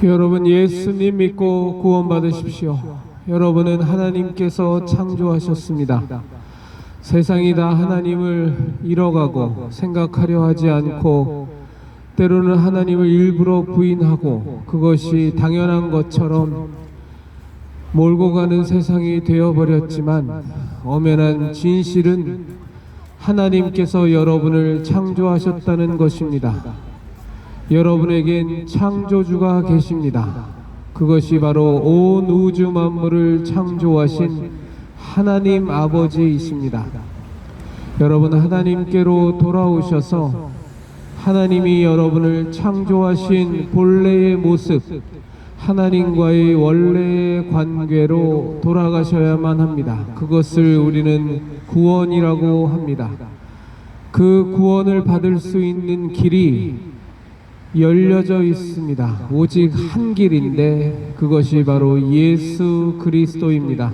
여러분, 예수님 믿고 구원받으십시오. 여러분은 하나님께서 창조하셨습니다. 세상이 다 하나님을 잃어가고 생각하려 하지 않고 때로는 하나님을 일부러 부인하고 그것이 당연한 것처럼 몰고 가는 세상이 되어버렸지만, 엄연한 진실은 하나님께서 여러분을 창조하셨다는 것입니다. 여러분에겐 창조주가 계십니다. 그것이 바로 온 우주 만물을 창조하신 하나님 아버지이십니다. 여러분, 하나님께로 돌아오셔서 하나님이 여러분을 창조하신 본래의 모습, 하나님과의 원래의 관계로 돌아가셔야만 합니다. 그것을 우리는 구원이라고 합니다. 그 구원을 받을 수 있는 길이 열려져 있습니다. 오직 한 길인데 그것이 바로 예수 그리스도입니다.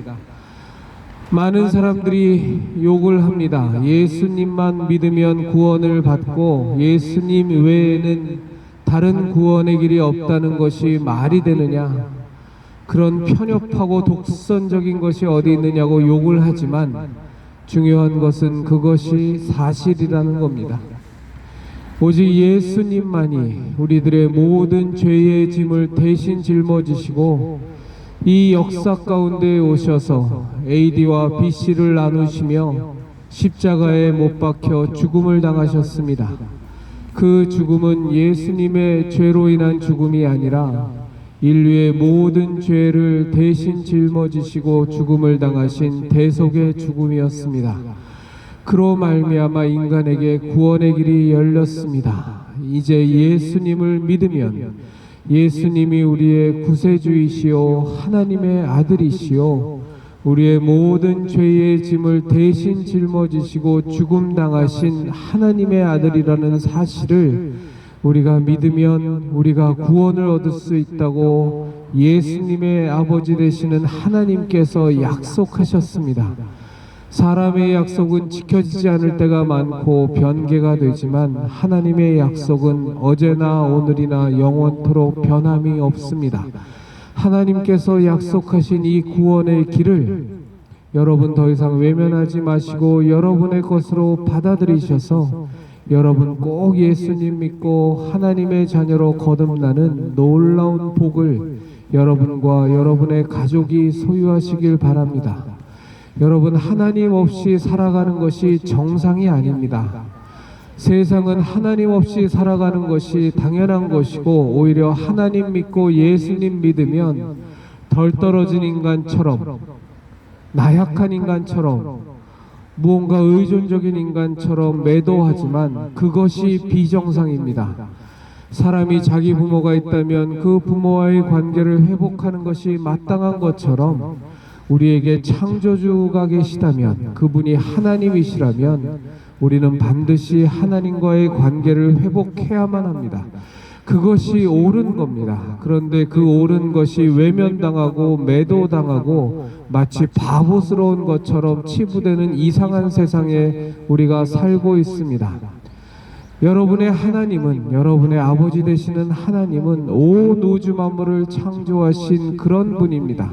많은 사람들이 욕을 합니다. 예수님만 믿으면 구원을 받고 예수님 외에는 다른 구원의 길이 없다는 것이 말이 되느냐, 그런 편협하고 독선적인 것이 어디 있느냐고 욕을 하지만, 중요한 것은 그것이 사실이라는 겁니다. 오직 예수님만이 우리들의 모든 죄의 짐을 대신 짊어지시고 이 역사 가운데 오셔서 AD와 BC를 나누시며 십자가에 못 박혀 죽음을 당하셨습니다. 그 죽음은 예수님의 죄로 인한 죽음이 아니라 인류의 모든 죄를 대신 짊어지시고 죽음을 당하신 대속의 죽음이었습니다. 그로 말미암아 인간에게 구원의 길이 열렸습니다. 이제 예수님을 믿으면 예수님이 우리의 구세주이시오 하나님의 아들이시오 우리의 모든 죄의 짐을 대신 짊어지시고 죽음 당하신 하나님의 아들이라는 사실을 우리가 믿으면 우리가 구원을 얻을 수 있다고 예수님의 아버지 되시는 하나님께서 약속하셨습니다. 사람의 약속은 지켜지지 않을 때가 많고 변개가 되지만 하나님의 약속은 어제나 오늘이나 영원토록 변함이 없습니다. 하나님께서 약속하신 이 구원의 길을 여러분 더 이상 외면하지 마시고 여러분의 것으로 받아들이셔서 여러분 꼭 예수님 믿고 하나님의 자녀로 거듭나는 놀라운 복을 여러분과 여러분의 가족이 소유하시길 바랍니다. 여러분, 하나님 없이 살아가는 것이 정상이 아닙니다. 세상은 하나님 없이 살아가는 것이 당연한 것이고, 오히려 하나님 믿고 예수님 믿으면 덜 떨어진 인간처럼, 나약한 인간처럼, 무언가 의존적인 인간처럼 매도하지만 그것이 비정상입니다. 사람이 자기 부모가 있다면 그 부모와의 관계를 회복하는 것이 마땅한 것처럼 우리에게 창조주가 계시다면, 그분이 하나님이시라면 우리는 반드시 하나님과의 관계를 회복해야만 합니다. 그것이 옳은 겁니다. 그런데 그 옳은 것이 외면당하고 매도당하고 마치 바보스러운 것처럼 치부되는 이상한 세상에 우리가 살고 있습니다. 여러분의 하나님은, 여러분의 아버지 되시는 하나님은 온 우주 만물을 창조하신 그런 분입니다.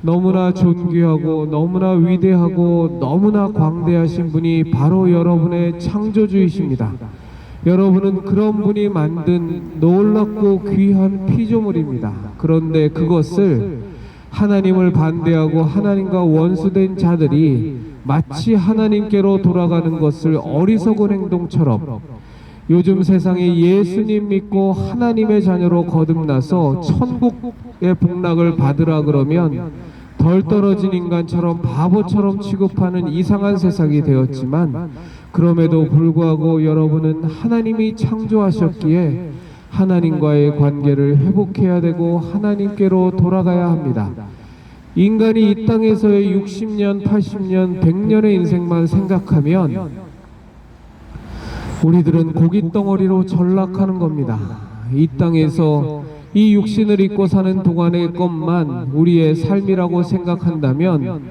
너무나 존귀하고 너무나 위대하고 너무나 광대하신 분이 바로 여러분의 창조주이십니다. 여러분은 그런 분이 만든 놀랍고 귀한 피조물입니다. 그런데 그것을 하나님을 반대하고 하나님과 원수된 자들이 마치 하나님께로 돌아가는 것을 어리석은 행동처럼, 요즘 세상에 예수님 믿고 하나님의 자녀로 거듭나서 천국의 복락을 받으라 그러면 덜 떨어진 인간처럼 바보처럼 취급하는 이상한 세상이 되었지만, 그럼에도 불구하고 여러분은 하나님이 창조하셨기에 하나님과의 관계를 회복해야 되고 하나님께로 돌아가야 합니다. 인간이 이 땅에서의 60년, 80년, 100년의 인생만 생각하면 우리들은 고깃덩어리로 전락하는 겁니다. 이 땅에서 이 육신을 입고 사는 동안의 것만 우리의 삶이라고 생각한다면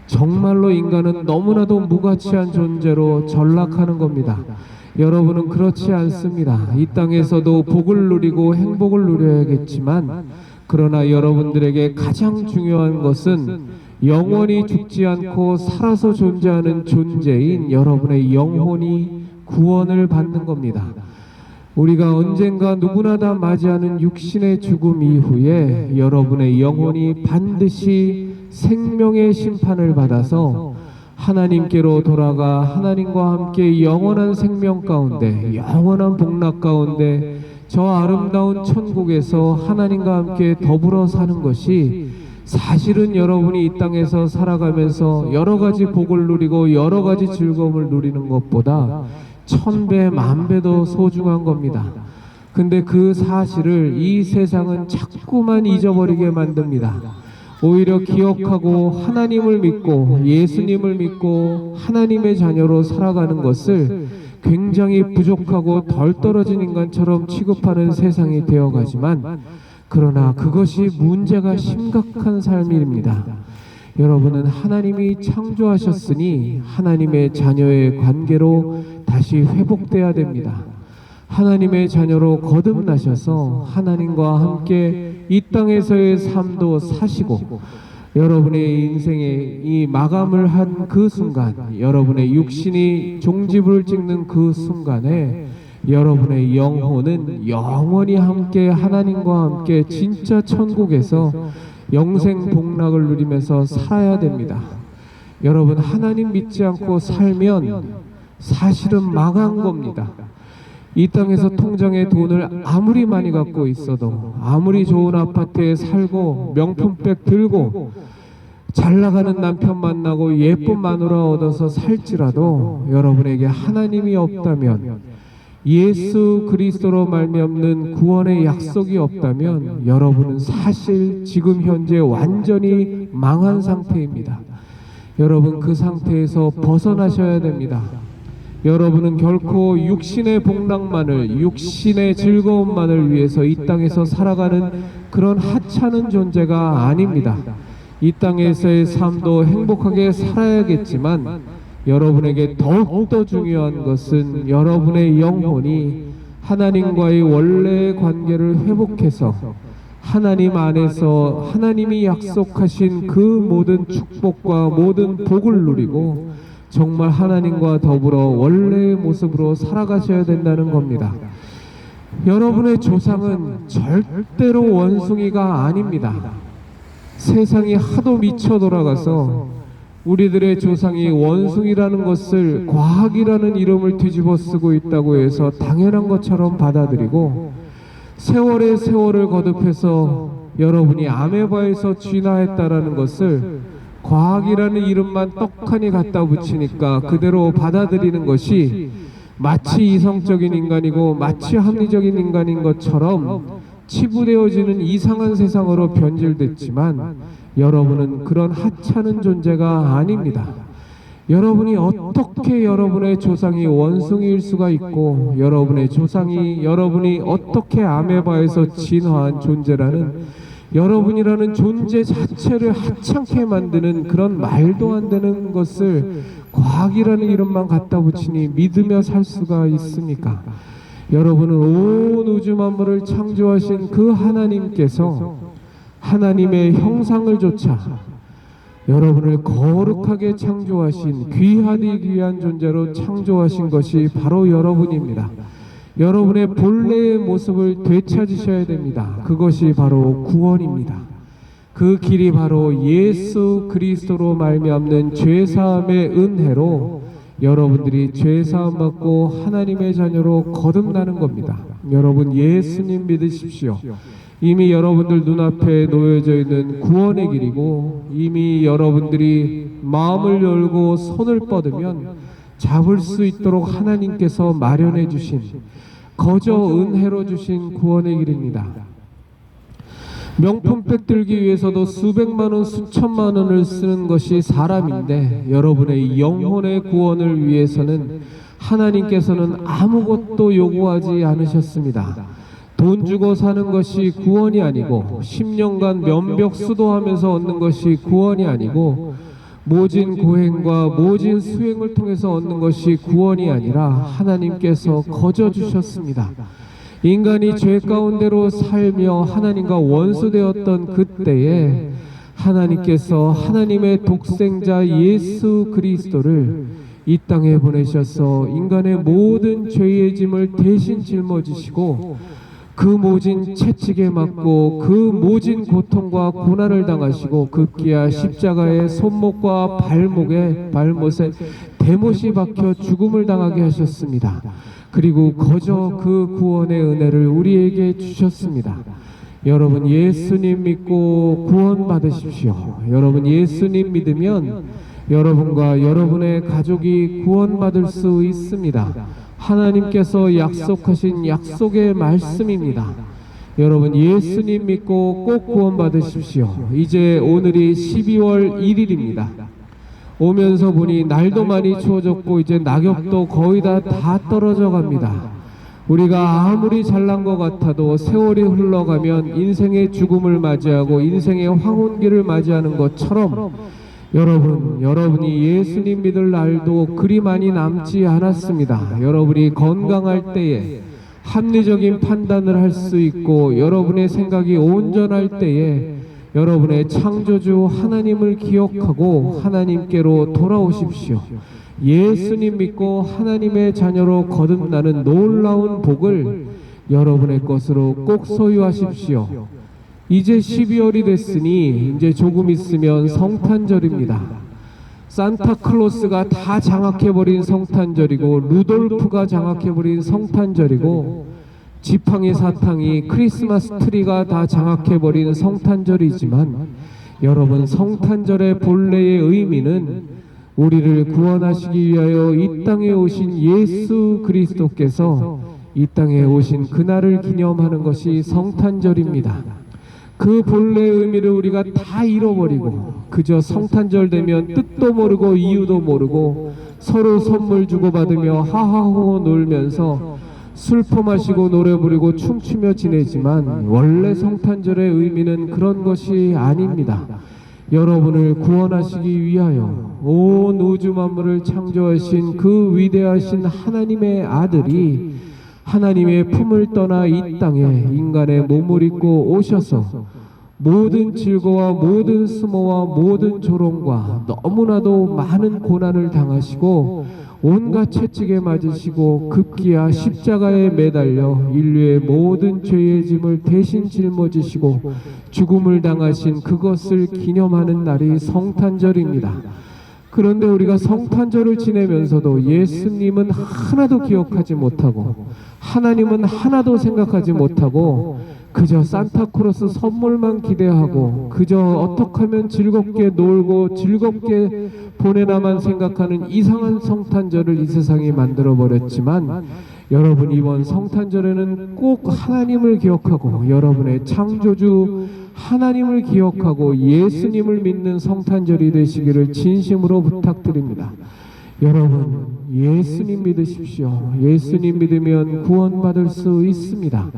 정말로 인간은 너무나도 무가치한 존재로 전락하는 겁니다. 여러분은 그렇지 않습니다. 이 땅에서도 복을 누리고 행복을 누려야겠지만, 그러나 여러분들에게 가장 중요한 것은 영원히 죽지 않고 살아서 존재하는 존재인 여러분의 영혼이 구원을 받는 겁니다. 우리가 언젠가 누구나 다 맞이하는 육신의 죽음 이후에 여러분의 영혼이 반드시 생명의 심판을 받아서 하나님께로 돌아가 하나님과 함께 영원한 생명 가운데, 영원한 복락 가운데, 저 아름다운 천국에서 하나님과 함께 더불어 사는 것이 사실은 여러분이 이 땅에서 살아가면서 여러 가지 복을 누리고 여러 가지 즐거움을 누리는 것보다 1000배, 10,000배 더 소중한 겁니다. 근데 그 사실을 이 세상은 자꾸만 잊어버리게 만듭니다. 오히려 기억하고 하나님을 믿고 예수님을 믿고 하나님의 자녀로 살아가는 것을 굉장히 부족하고 덜 떨어진 인간처럼 취급하는 세상이 되어가지만, 그러나 그것이 문제가 심각한 삶입니다. 여러분은 하나님이 창조하셨으니 하나님의 자녀의 관계로 다시 회복돼야 됩니다. 하나님의 자녀로 거듭나셔서 하나님과 함께 이 땅에서의 삶도 사시고, 여러분의 인생의 이 마감을 한 그 순간, 여러분의 육신이 종지부를 찍는 그 순간에 여러분의 영혼은 영원히 함께 하나님과 함께 진짜 천국에서 영생 복락을 누리면서 살아야 됩니다. 여러분, 하나님 믿지 않고 살면 사실은 망한 겁니다. 이 땅에서 통장에 돈을 아무리 많이 갖고 있어도, 아무리 좋은 아파트에 살고 명품백 들고 잘 나가는 남편 만나고 예쁜 마누라 얻어서 살지라도 여러분에게 하나님이 없다면, 예수 그리스도로 말미암는 구원의 약속이 없다면 여러분은 사실 지금 현재 완전히 망한 상태입니다. 여러분, 그 상태에서 벗어나셔야 됩니다. 여러분은 결코 육신의 복락만을, 육신의 즐거움만을 위해서 이 땅에서 살아가는 그런 하찮은 존재가 아닙니다. 이 땅에서의 삶도 행복하게 살아야겠지만 여러분에게 더욱더 중요한 것은 여러분의 영혼이 하나님과의 원래의 관계를 회복해서 하나님 안에서 하나님이 약속하신 그 모든 축복과 모든 복을 누리고 정말 하나님과 더불어 원래의 모습으로 살아가셔야 된다는 겁니다. 여러분의 조상은 절대로 원숭이가 아닙니다. 세상이 하도 미쳐 돌아가서 우리들의 조상이 원숭이라는 것을 과학이라는 이름을 뒤집어 쓰고 있다고 해서 당연한 것처럼 받아들이고, 세월의 세월을 거듭해서 여러분이 아메바에서 진화했다라는 것을 과학이라는 이름만 떡하니 갖다 붙이니까 그대로 받아들이는 것이 마치 이성적인 인간이고 마치 합리적인 인간인 것처럼 치부되어지는 이상한 세상으로 변질됐지만, 여러분은 그런 하찮은 존재가 아닙니다. 여러분이 어떻게 여러분의 조상이 원숭이일 수가 있고, 여러분의 조상이 여러분이 어떻게 아메바에서 진화한 존재라는, 여러분이라는 존재 자체를 하찮게 만드는 그런 말도 안 되는 것을 과학이라는 이름만 갖다 붙이니 믿으며 살 수가 있습니까? 여러분은 온 우주 만물을 창조하신 그 하나님께서 하나님의 형상을 조차 여러분을 거룩하게 창조하신 귀하디 귀한 존재로 창조하신 것이 바로 여러분입니다. 여러분의 본래의 모습을 되찾으셔야 됩니다. 그것이 바로 구원입니다. 그 길이 바로 예수 그리스도로 말미암는 죄사함의 은혜로 여러분들이 죄사함 받고 하나님의 자녀로 거듭나는 겁니다. 여러분, 예수님 믿으십시오. 이미 여러분들 눈앞에 놓여져 있는 구원의 길이고, 이미 여러분들이 마음을 열고 손을 뻗으면 잡을 수 있도록 하나님께서 마련해 주신, 거저 은혜로 주신 구원의 길입니다. 명품백 들기 위해서도 수백만 원, 수천만 원을 쓰는 것이 사람인데, 여러분의 영혼의 구원을 위해서는 하나님께서는 아무것도 요구하지 않으셨습니다. 돈 주고 사는 것이 구원이 아니고, 10년간 면벽 수도하면서 얻는 것이 구원이 아니고, 모진 고행과 모진 수행을 통해서 얻는 것이 구원이 아니라 하나님께서 거저 주셨습니다. 인간이 죄 가운데로 살며 하나님과 원수되었던 그때에 하나님께서 하나님의 독생자 예수 그리스도를 이 땅에 보내셔서 인간의 모든 죄의 짐을 대신 짊어지시고 그 모진 채찍에 맞고 그 모진 고통과 고난을 당하시고 급기야 십자가의 손목과 발못에 대못이 박혀 죽음을 당하게 하셨습니다. 그리고 거저 그 구원의 은혜를 우리에게 주셨습니다. 여러분 예수님 믿고 구원 받으십시오. 여러분 예수님 믿으면 여러분과 여러분의 가족이 구원받을 수 있습니다. 하나님께서 약속하신 약속의 말씀입니다. 여러분 예수님 믿고 꼭 구원받으십시오. 이제 오늘이 12월 1일입니다. 오면서 보니 날도 많이 추워졌고 이제 낙엽도 거의 다 떨어져 갑니다. 우리가 아무리 잘난 것 같아도 세월이 흘러가면 인생의 죽음을 맞이하고 인생의 황혼기를 맞이하는 것처럼 여러분이 예수님 믿을 날도 그리 많이 남지 않았습니다. 여러분이 건강할 때에 합리적인 판단을 할 수 있고 여러분의 생각이 온전할 때에 여러분의 창조주 하나님을 기억하고 하나님께로 돌아오십시오. 예수님 믿고 하나님의 자녀로 거듭나는 놀라운 복을 여러분의 것으로 꼭 소유하십시오. 이제 12월이 됐으니 이제 조금 있으면 성탄절입니다. 산타클로스가 다 장악해버린 성탄절이고 루돌프가 장악해버린 성탄절이고 지팡이 사탕이 크리스마스 트리가 다 장악해버린 성탄절이지만 여러분 성탄절의 본래의 의미는 우리를 구원하시기 위하여 이 땅에 오신 예수 그리스도께서 이 땅에 오신 그날을 기념하는 것이 성탄절입니다. 그 본래의 의미를 우리가 다 잃어버리고 그저 성탄절 되면 뜻도 모르고 이유도 모르고 서로 선물 주고받으며 하하호호 놀면서 술퍼 마시고 노래 부르고 춤추며 지내지만 원래 성탄절의 의미는 그런 것이 아닙니다. 여러분을 구원하시기 위하여 온 우주 만물을 창조하신 그 위대하신 하나님의 아들이 하나님의 품을 떠나 이 땅에 인간의 몸을 입고 오셔서 모든 질거와 모든 수모와 모든 조롱과 너무나도 많은 고난을 당하시고 온갖 채찍에 맞으시고 급기야 십자가에 매달려 인류의 모든 죄의 짐을 대신 짊어지시고 죽음을 당하신 그것을 기념하는 날이 성탄절입니다. 그런데 우리가 성탄절을 지내면서도 예수님은 하나도 기억하지 못하고 하나님은 하나도 생각하지 못하고 그저 산타클로스 선물만 기대하고 그저 어떻게 하면 즐겁게 놀고 즐겁게 보내나만 생각하는 이상한 성탄절을 이 세상이 만들어버렸지만 여러분 이번 성탄절에는 꼭 하나님을 기억하고 여러분의 창조주 하나님을 기억하고 예수님을 믿는 성탄절이 되시기를 진심으로 부탁드립니다. 여러분 예수님 믿으십시오. 예수님 믿으면 구원받을 수 있습니다.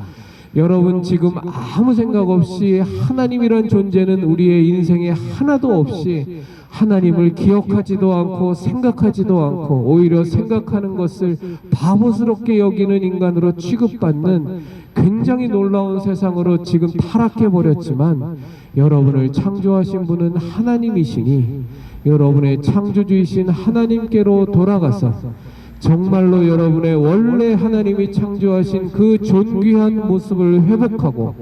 여러분 지금 아무 생각 없이 하나님이란 존재는 우리의 인생에 하나도 없이 하나님을 기억하지도 않고 생각하지도 않고 오히려 생각하는 것을 바보스럽게 여기는 인간으로 취급받는 굉장히 놀라운 세상으로 지금 타락해버렸지만 여러분을 창조하신 분은 하나님이시니 여러분의 창조주이신 하나님께로 돌아가서 정말로 여러분의 원래 하나님이 창조하신 그 존귀한 모습을 회복하고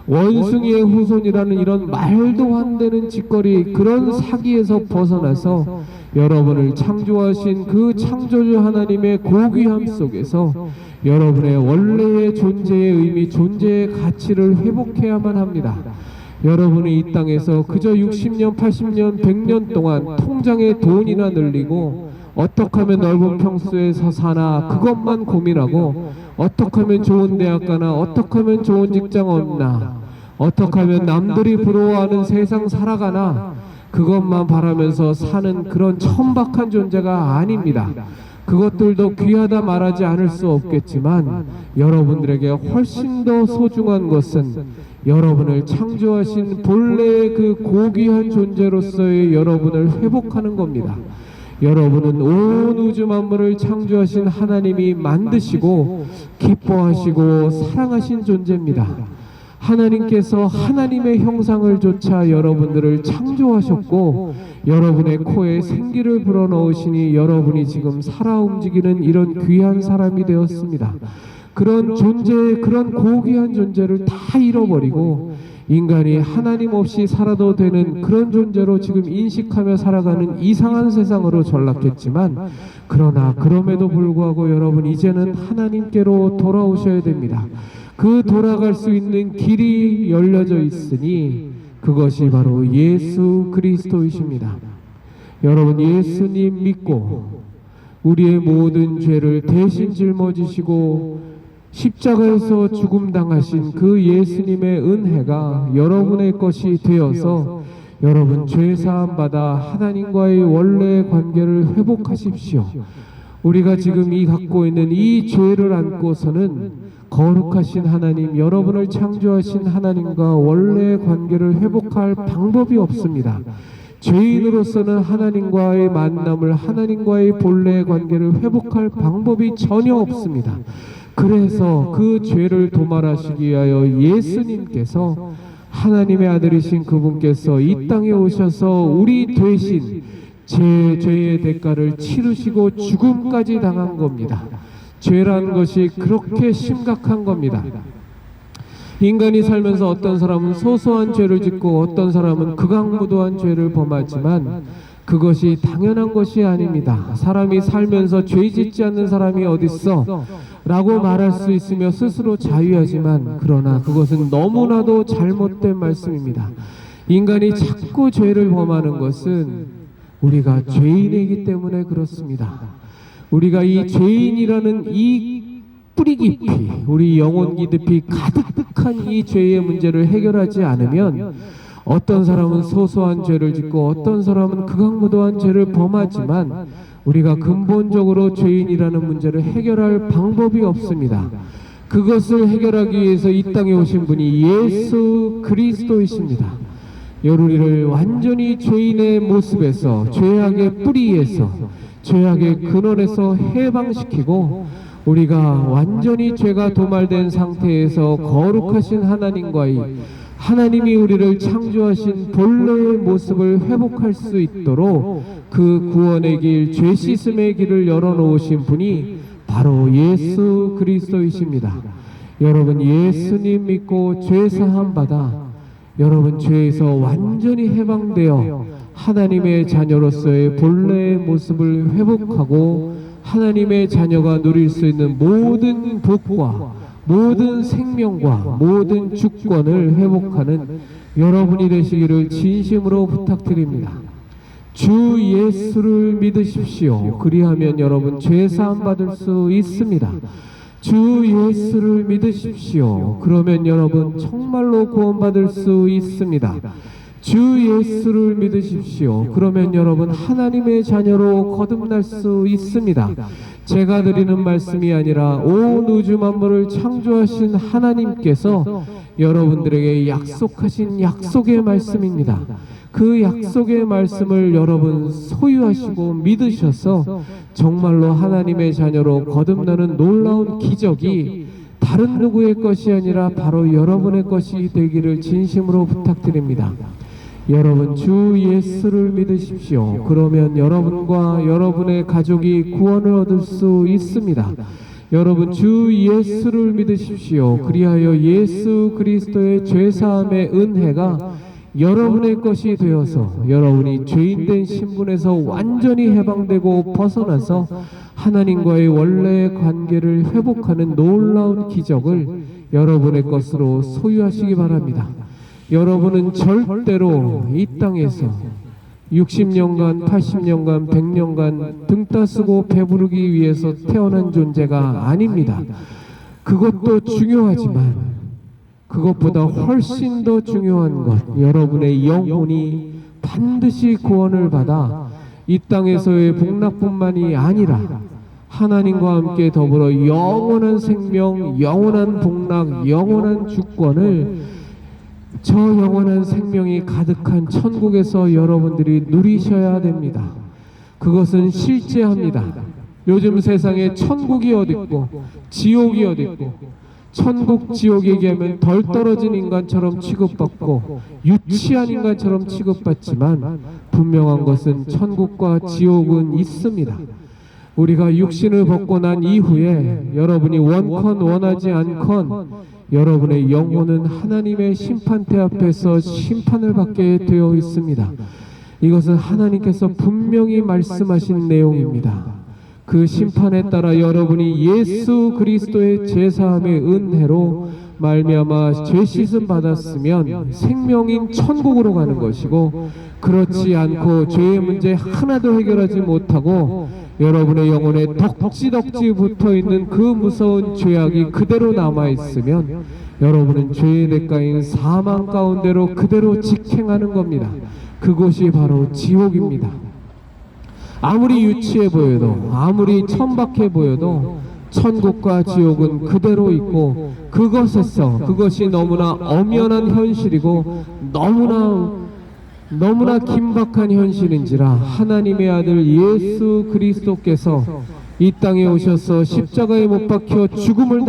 원숭이의 후손이라는 이런 말도 안 되는 짓거리 그런 사기에서 벗어나서 여러분을 창조하신 그 창조주 하나님의 고귀함 속에서 여러분의 원래의 존재의 의미, 존재의 가치를 회복해야만 합니다. 여러분이 이 땅에서 그저 60년, 80년, 100년 동안 통장에 돈이나 늘리고 어떻게 하면 넓은 평수에서 사나 그것만 고민하고 어떻게 하면 좋은 대학 가나 어떻게 하면 좋은 직장 얻나 어떻게 하면 남들이 부러워하는 세상 살아가나 그것만 바라면서 사는 그런 천박한 존재가 아닙니다. 그것들도 귀하다 말하지 않을 수 없겠지만 여러분들에게 훨씬 더 소중한 것은 여러분을 창조하신 본래의 그 고귀한 존재로서의 여러분을 회복하는 겁니다. 여러분은 온 우주 만물을 창조하신 하나님이 만드시고 기뻐하시고 사랑하신 존재입니다. 하나님께서 하나님의 형상을 조차 여러분들을 창조하셨고 여러분의 코에 생기를 불어넣으시니 여러분이 지금 살아 움직이는 이런 귀한 사람이 되었습니다. 그런 존재, 그런 고귀한 존재를 다 잃어버리고 인간이 하나님 없이 살아도 되는 그런 존재로 지금 인식하며 살아가는 이상한 세상으로 전락했지만, 그러나 그럼에도 불구하고 여러분 이제는 하나님께로 돌아오셔야 됩니다. 그 돌아갈 수 있는 길이 열려져 있으니 그것이 바로 예수 그리스도이십니다. 여러분, 예수님 믿고 우리의 모든 죄를 대신 짊어지시고 십자가에서 죽음당하신 그 예수님의 은혜가 여러분의 것이 되어서 여러분 죄사함 받아 하나님과의 원래 관계를 회복하십시오. 우리가 지금 이 갖고 있는 이 죄를 안고서는 거룩하신 하나님, 여러분을 창조하신 하나님과 원래 관계를 회복할 방법이 없습니다. 죄인으로서는 하나님과의 만남을, 하나님과의 본래의 관계를 회복할 방법이 전혀 없습니다. 그래서 그 죄를 도말하시기 위하여 예수님께서, 하나님의 아들이신 그분께서 이 땅에 오셔서 우리 대신 죄의 대가를 치르시고 죽음까지 당한 겁니다. 죄라는 것이 그렇게 심각한 겁니다. 인간이 살면서 어떤 사람은 소소한 죄를 짓고 어떤 사람은 극악무도한 죄를 범하지만 그것이 당연한 것이 아닙니다. 사람이 살면서 죄 짓지 않는 사람이 어딨어? 라고 말할 수 있으며 스스로 자유하지만, 그러나 그것은 너무나도 잘못된 말씀입니다. 인간이 자꾸 죄를 범하는 것은 우리가 죄인이기 때문에 그렇습니다. 우리가 이 죄인이라는 이 뿌리 깊이, 우리 영혼 깊이 가득한 이 죄의 문제를 해결하지 않으면 어떤 사람은 소소한 죄를 짓고 어떤 사람은 극악무도한 죄를 범하지만 우리가 근본적으로 죄인이라는 문제를 해결할 방법이 없습니다. 그것을 해결하기 위해서 이 땅에 오신 분이 예수 그리스도이십니다. 우리를 완전히 죄인의 모습에서, 죄악의 뿌리에서, 죄악의 근원에서 해방시키고 우리가 완전히 죄가 도말된 상태에서 거룩하신 하나님과의, 하나님이 우리를 창조하신 본래의 모습을 회복할 수 있도록 그 구원의 길, 죄 씻음의 길을 열어놓으신 분이 바로 예수 그리스도이십니다. 여러분, 예수님 믿고 죄 사함 받아 여러분 죄에서 완전히 해방되어 하나님의 자녀로서의 본래의 모습을 회복하고 하나님의 자녀가 누릴 수 있는 모든 복과 모든 생명과 모든 주권을 회복하는 여러분이 되시기를 진심으로 부탁드립니다. 주 예수를 믿으십시오. 그리하면 여러분 죄사함 받을 수 있습니다. 주 예수를 믿으십시오. 그러면 여러분 정말로 구원받을 수 있습니다. 주 예수를 믿으십시오. 그러면 여러분 하나님의 자녀로 거듭날 수 있습니다. 제가 드리는 말씀이 아니라 온 우주 만물을 창조하신 하나님께서 여러분들에게 약속하신 약속의 말씀입니다. 그 약속의 말씀을 여러분 소유하시고 믿으셔서 정말로 하나님의 자녀로 거듭나는 놀라운 기적이 다른 누구의 것이 아니라 바로 여러분의 것이 되기를 진심으로 부탁드립니다. 여러분 주 예수를 믿으십시오. 그러면 여러분과 여러분의 가족이 구원을 얻을 수 있습니다. 여러분 주 예수를 믿으십시오. 그리하여 예수 그리스도의 죄사함의 은혜가 여러분의 것이 되어서 여러분이 죄인된 신분에서 완전히 해방되고 벗어나서 하나님과의 원래의 관계를 회복하는 놀라운 기적을 여러분의 것으로 소유하시기 바랍니다. 여러분은 절대로 이 땅에서 60년간, 80년간, 100년간 등 따쓰고 배부르기 위해서 태어난 존재가 아닙니다. 그것도 중요하지만 그것보다 훨씬 더 중요한 것, 여러분의 영혼이 반드시 구원을 받아 이 땅에서의 복락뿐만이 아니라 하나님과 함께 더불어 영원한 생명, 영원한 복락, 영원한 주권을 저 영원한 생명이 가득한 천국에서 여러분들이 누리셔야 됩니다. 그것은 실제합니다. 요즘 세상에 천국이 어딨고 지옥이 어딨고, 천국 지옥 얘기하면 덜 떨어진 인간처럼 취급받고 유치한 인간처럼 취급받지만 분명한 것은 천국과 지옥은 있습니다. 우리가 육신을 벗고 난 이후에 여러분이 원컨 원하지 않건 여러분의 영혼은 하나님의 심판대 앞에서 심판을 받게 되어 있습니다. 이것은 하나님께서 분명히 말씀하신 내용입니다. 그 심판에 따라 여러분이 예수 그리스도의 제사함의 은혜로 말미암아 죄 씻음 받았으면 생명인 천국으로 가는 것이고, 그렇지 않고 죄의 문제 하나도 해결하지 못하고 여러분의 영혼에 덕지덕지 붙어있는 그 무서운 죄악이 그대로 남아있으면 여러분은 죄의 대가인 사망 가운데로 그대로 직행하는 겁니다. 그곳이 바로 지옥입니다. 아무리 유치해 보여도, 아무리 천박해 보여도 천국과 지옥은 그대로 있고, 그것이 너무나 엄연한 현실이고 너무나 긴박한 현실인지라 하나님의 아들 예수 그리스도께서 이 땅에 오셔서 십자가에 못 박혀 죽음을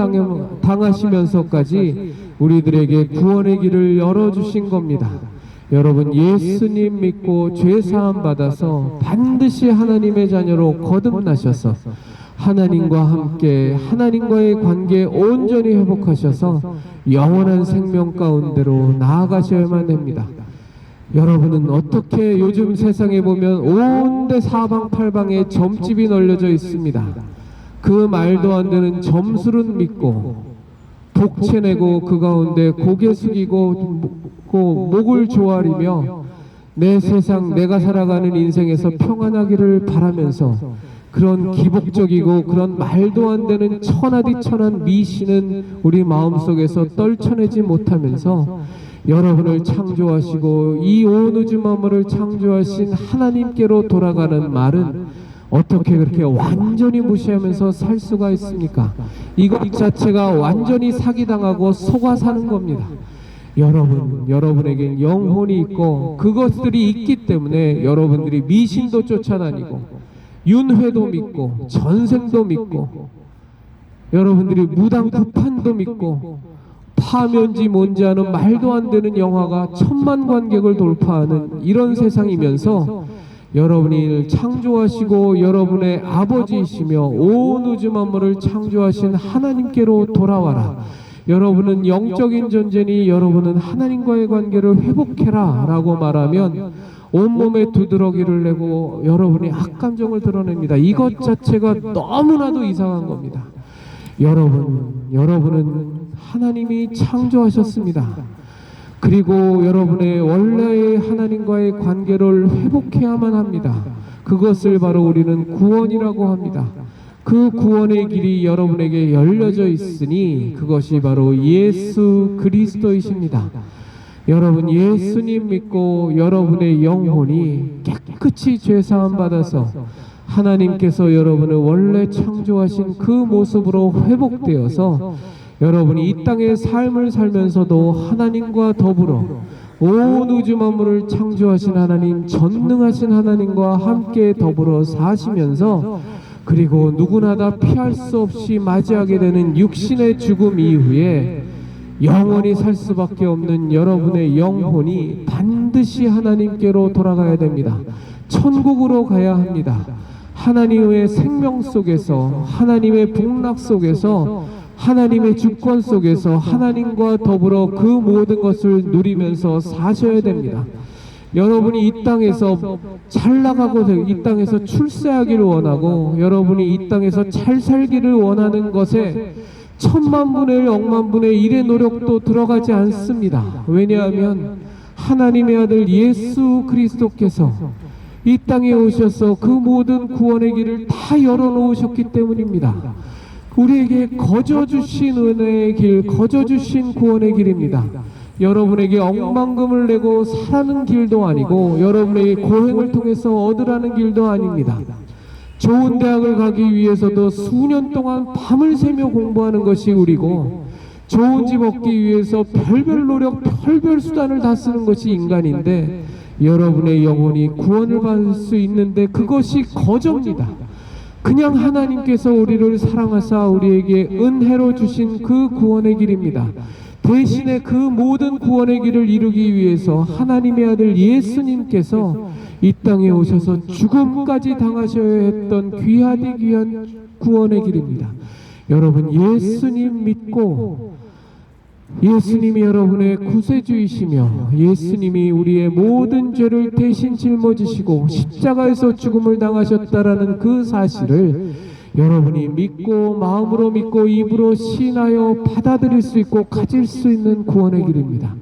당하시면서까지 우리들에게 구원의 길을 열어주신 겁니다. 여러분, 예수님 믿고 죄 사함 받아서 반드시 하나님의 자녀로 거듭나셔서 하나님과 함께 하나님과의 관계 온전히 회복하셔서 영원한 생명 가운데로 나아가셔야만 됩니다. 여러분은 어떻게 요즘 세상에 보면 온데 사방팔방에 점집이 널려져 있습니다. 그 말도 안 되는 점술은 믿고 복채내고 그 가운데 고개 숙이고 목을 조아리며 내 세상, 내가 살아가는 인생에서 평안하기를 바라면서 그런 기복적이고 그런 말도 안 되는 천하디천한 미신은 우리 마음속에서 떨쳐내지 못하면서 여러분을 창조하시고 이 온 우주 만물을 창조하신 하나님께로 돌아가는 말은 어떻게 그렇게 완전히 무시하면서 살 수가 있습니까? 이것 자체가 완전히 사기당하고 속아 사는 겁니다. 여러분에겐 영혼이 있고 그것들이 있기 때문에 여러분들이 미신도 쫓아다니고 윤회도 믿고 전생도 믿고 여러분들이 무당부판도 믿고 파면지 뭔지 아는 말도 안 되는 영화가 1000만 관객을 돌파하는 이런 세상이면서 여러분이 창조하시고 여러분의 아버지이시며 온 우주 만물을 창조하신 하나님께로 돌아와라. 여러분은 영적인 존재니 여러분은 하나님과의 관계를 회복해라 라고 말하면 온몸에 두드러기를 내고 여러분이 악감정을 드러냅니다. 이것 자체가 너무나도 이상한 겁니다. 여러분은 하나님이 창조하셨습니다. 그리고 여러분의 원래의 하나님과의 관계를 회복해야만 합니다. 그것을 바로 우리는 구원이라고 합니다. 그 구원의 길이 여러분에게 열려져 있으니 그것이 바로 예수 그리스도이십니다. 여러분, 예수님 믿고 여러분의 영혼이 깨끗이 죄사함 받아서 하나님께서 여러분을 원래 창조하신 그 모습으로 회복되어서 여러분이 이 땅의 삶을 살면서도 하나님과 더불어 온 우주 만물을 창조하신 하나님, 전능하신 하나님과 함께 더불어 사시면서 그리고 누구나 다 피할 수 없이 맞이하게 되는 육신의 죽음 이후에 영원히 살 수밖에 없는 여러분의 영혼이 반드시 하나님께로 돌아가야 됩니다. 천국으로 가야 합니다. 하나님의 생명 속에서, 하나님의 복락 속에서, 하나님의 주권 속에서 하나님과 더불어 그 모든 것을 누리면서 사셔야 됩니다. 여러분이 이 땅에서 잘 나가고 이 땅에서 출세하기를 원하고 여러분이 이 땅에서 잘 살기를 원하는 것에 1000만 분의 1, 억만 분의 1의 노력도 들어가지 않습니다. 왜냐하면 하나님의 아들 예수 그리스도께서 이 땅에 오셔서 그 모든 구원의 길을 다 열어놓으셨기 때문입니다. 우리에게 거저주신 은혜의 길, 거저주신 구원의 길입니다. 여러분에게 억만금을 내고 사는 길도 아니고 여러분의 고행을 통해서 얻으라는 길도 아닙니다. 좋은 대학을 가기 위해서도 수년 동안 밤을 새며 공부하는 것이 우리고, 좋은 집 얻기 위해서 별별 노력, 별별 수단을 다 쓰는 것이 인간인데, 여러분의 영혼이 구원을 받을 수 있는데 그것이 거저입니다. 그냥 하나님께서 우리를 사랑하사 우리에게 은혜로 주신 그 구원의 길입니다. 대신에 그 모든 구원의 길을 이루기 위해서 하나님의 아들 예수님께서 이 땅에 오셔서 죽음까지 당하셔야 했던 귀하디 귀한 구원의 길입니다. 여러분, 예수님 믿고, 예수님이 여러분의 구세주이시며 예수님이 우리의 모든 죄를 대신 짊어지시고 십자가에서 죽음을 당하셨다라는 그 사실을 여러분이 믿고, 마음으로 믿고 입으로 시인하여 받아들일 수 있고 가질 수 있는 구원의 길입니다.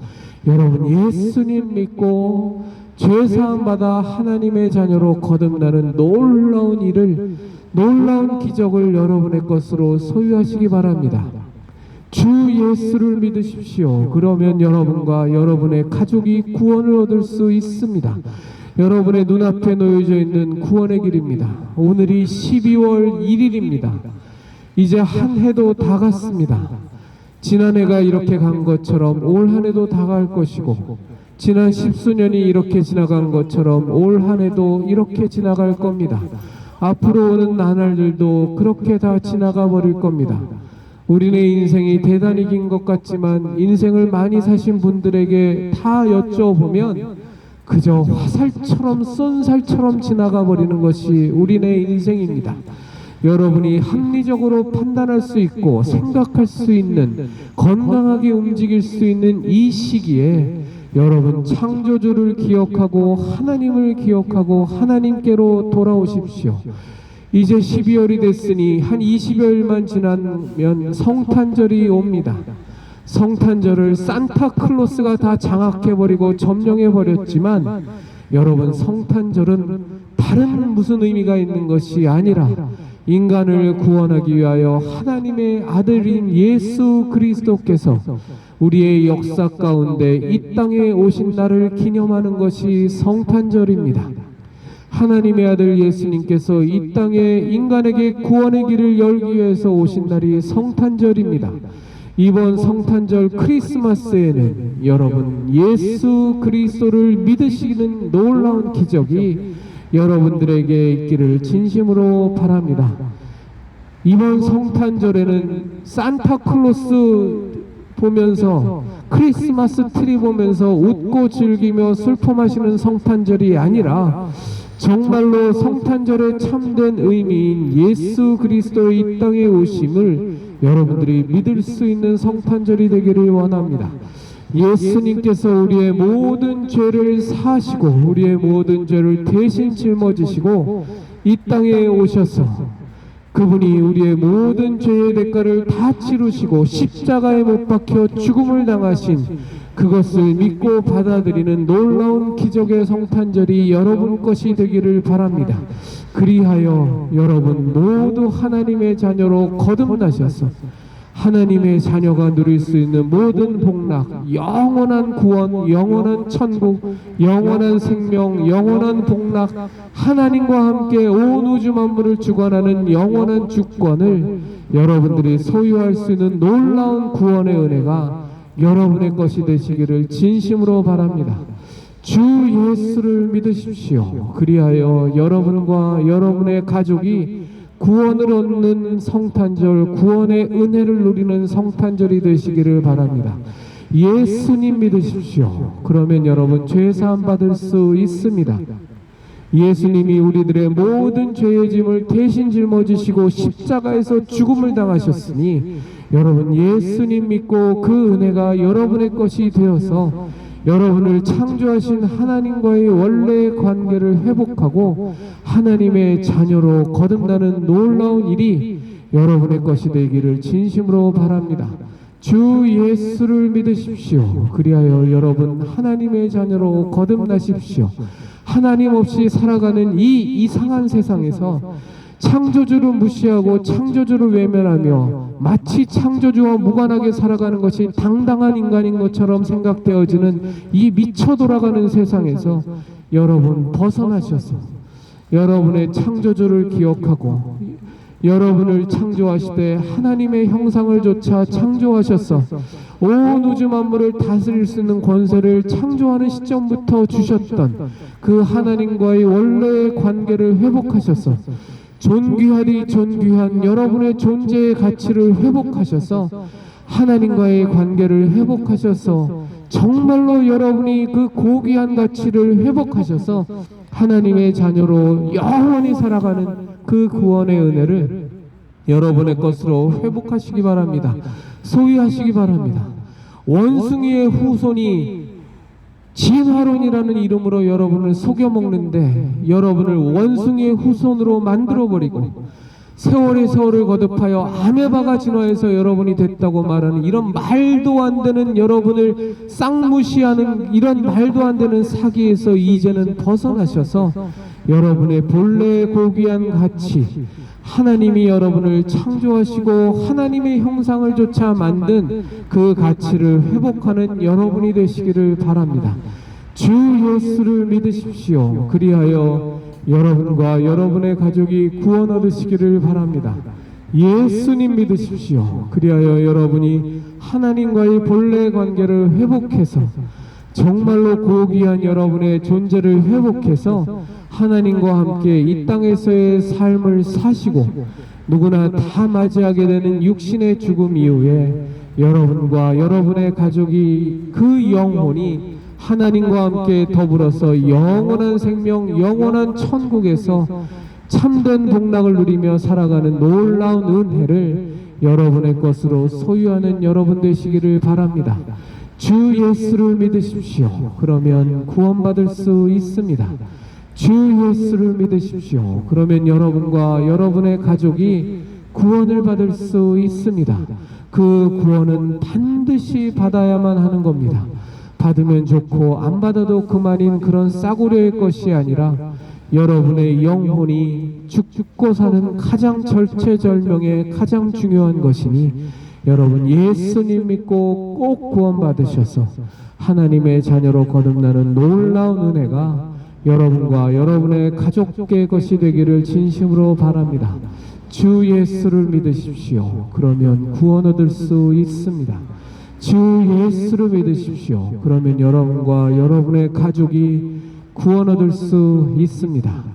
여러분, 예수님 믿고 죄사함 받아 하나님의 자녀로 거듭나는 놀라운 일을, 놀라운 기적을 여러분의 것으로 소유하시기 바랍니다. 주 예수를 믿으십시오. 그러면 여러분과 여러분의 가족이 구원을 얻을 수 있습니다. 여러분의 눈앞에 놓여져 있는 구원의 길입니다. 오늘이 12월 1일입니다. 이제 한 해도 다 갔습니다. 지난해가 이렇게 간 것처럼 올 한 해도 다 갈 것이고, 지난 십수년이 이렇게 지나간 것처럼 올 한 해도 이렇게 지나갈 겁니다. 앞으로 오는 나날들도 그렇게 다 지나가 버릴 겁니다. 우리의 인생이 대단히 긴 것 같지만 인생을 많이 사신 분들에게 다 여쭤보면 그저 화살처럼, 쏜살처럼 지나가 버리는 것이 우리의 인생입니다. 여러분이 합리적으로 판단할 수 있고 생각할 수 있는, 건강하게 움직일 수 있는 이 시기에 여러분, 창조주를 기억하고 하나님을 기억하고 하나님께로 돌아오십시오. 이제 12월이 됐으니 한 20여일만 지나면 성탄절이 옵니다. 성탄절을 산타클로스가 다 장악해버리고 점령해버렸지만, 여러분, 성탄절은 다른 무슨 의미가 있는 것이 아니라 인간을 구원하기 위하여 하나님의 아들인 예수 그리스도께서 우리의 역사 가운데 이 땅에 오신 날을 기념하는 것이 성탄절입니다. 하나님의 아들 예수님께서 이 땅에 인간에게 구원의 길을 열기 위해서 오신 날이 성탄절입니다. 이번 성탄절 크리스마스에는 여러분, 예수 그리스도를 믿으시는 놀라운 기적이 여러분들에게 있기를 진심으로 바랍니다. 이번 성탄절에는 산타클로스 보면서, 크리스마스 트리 보면서 웃고 즐기며 슬퍼하시는 성탄절이 아니라 정말로 성탄절의 참된 의미인 예수 그리스도의 이 땅에 오심을 여러분들이 믿을 수 있는 성탄절이 되기를 원합니다. 예수님께서 우리의 모든 죄를 사하시고 우리의 모든 죄를 대신 짊어지시고 이 땅에 오셔서 그분이 우리의 모든 죄의 대가를 다 치르시고 십자가에 못 박혀 죽음을 당하신 그것을 믿고 받아들이는 놀라운 기적의 성탄절이 여러분 것이 되기를 바랍니다. 그리하여 여러분 모두 하나님의 자녀로 거듭나셔서 하나님의 자녀가 누릴 수 있는 모든 복락, 영원한 구원, 영원한 천국, 영원한 생명, 영원한 복락, 하나님과 함께 온 우주 만물을 주관하는 영원한 주권을 여러분들이 소유할 수 있는 놀라운 구원의 은혜가 여러분의 것이 되시기를 진심으로 바랍니다. 주 예수를 믿으십시오. 그리하여 여러분과 여러분의 가족이 구원을 얻는 성탄절, 구원의 은혜를 누리는 성탄절이 되시기를 바랍니다. 예수님 믿으십시오. 그러면 여러분 죄사함 받을 수 있습니다. 예수님이 우리들의 모든 죄의 짐을 대신 짊어지시고 십자가에서 죽음을 당하셨으니 여러분 예수님 믿고 그 은혜가 여러분의 것이 되어서 여러분을 창조하신 하나님과의 원래의 관계를 회복하고 하나님의 자녀로 거듭나는 놀라운 일이 여러분의 것이 되기를 진심으로 바랍니다. 주 예수를 믿으십시오. 그리하여 여러분 하나님의 자녀로 거듭나십시오. 하나님 없이 살아가는 이 이상한 세상에서 창조주를 무시하고 창조주를 외면하며 마치 창조주와 무관하게 살아가는 것이 당당한 인간인 것처럼 생각되어지는 이 미쳐 돌아가는 세상에서 여러분 벗어나셔서 여러분의 창조주를 기억하고 여러분을 창조하시되 하나님의 형상을 조차 창조하셔서 온 우주 만물을 다스릴 수 있는 권세를 창조하는 시점부터 주셨던 그 하나님과의 원래의 관계를 회복하셔서 존귀하디 존귀한 여러분의 존재의 가치를 회복하셔서 하나님과의 관계를 회복하셔서 정말로 여러분이 그 고귀한 가치를 회복하셔서 하나님의 자녀로 영원히 살아가는 그 구원의 은혜를 여러분의 것으로 회복하시기 바랍니다. 소유하시기 바랍니다. 원숭이의 후손이 진화론이라는 이름으로 여러분을 속여먹는데 여러분을 원숭이의 후손으로 만들어버리고 세월의 세월을 거듭하여 아메바가 진화해서 여러분이 됐다고 말하는 이런 말도 안 되는 여러분을 쌍무시하는 이런 말도 안 되는 사기에서 이제는 벗어나셔서 여러분의 본래의 고귀한 가치 하나님이 여러분을 창조하시고 하나님의 형상을 조차 만든 그 가치를 회복하는 여러분이 되시기를 바랍니다. 주 예수를 믿으십시오. 그리하여 여러분과 여러분의 가족이 구원 얻으시기를 바랍니다. 예수님 믿으십시오. 그리하여 여러분이 하나님과의 본래 관계를 회복해서 정말로 고귀한 여러분의 존재를 회복해서 하나님과 함께 이 땅에서의 삶을 사시고 누구나 다 맞이하게 되는 육신의 죽음 이후에 여러분과 여러분의 가족이 그 영혼이 하나님과 함께 더불어서 영원한 생명, 영원한 천국에서 참된 복락을 누리며 살아가는 놀라운 은혜를 여러분의 것으로 소유하는 여러분 되시기를 바랍니다. 주 예수를 믿으십시오. 그러면 구원받을 수 있습니다. 주 예수를 믿으십시오. 그러면 여러분과 여러분의 가족이 구원을 받을 수 있습니다. 그 구원은 반드시 받아야만 하는 겁니다. 받으면 좋고 안 받아도 그만인 그런 싸구려의 것이 아니라 여러분의 영혼이 죽고 사는 가장 절체절명의 가장 중요한 것이니 여러분 예수님 믿고 꼭 구원받으셔서 하나님의 자녀로 거듭나는 놀라운 은혜가 여러분과 여러분의 가족의 것이 되기를 진심으로 바랍니다. 주 예수를 믿으십시오. 그러면 구원 얻을 수 있습니다. 주 예수를 믿으십시오. 그러면 여러분과 여러분의 가족이 구원 얻을 수 있습니다.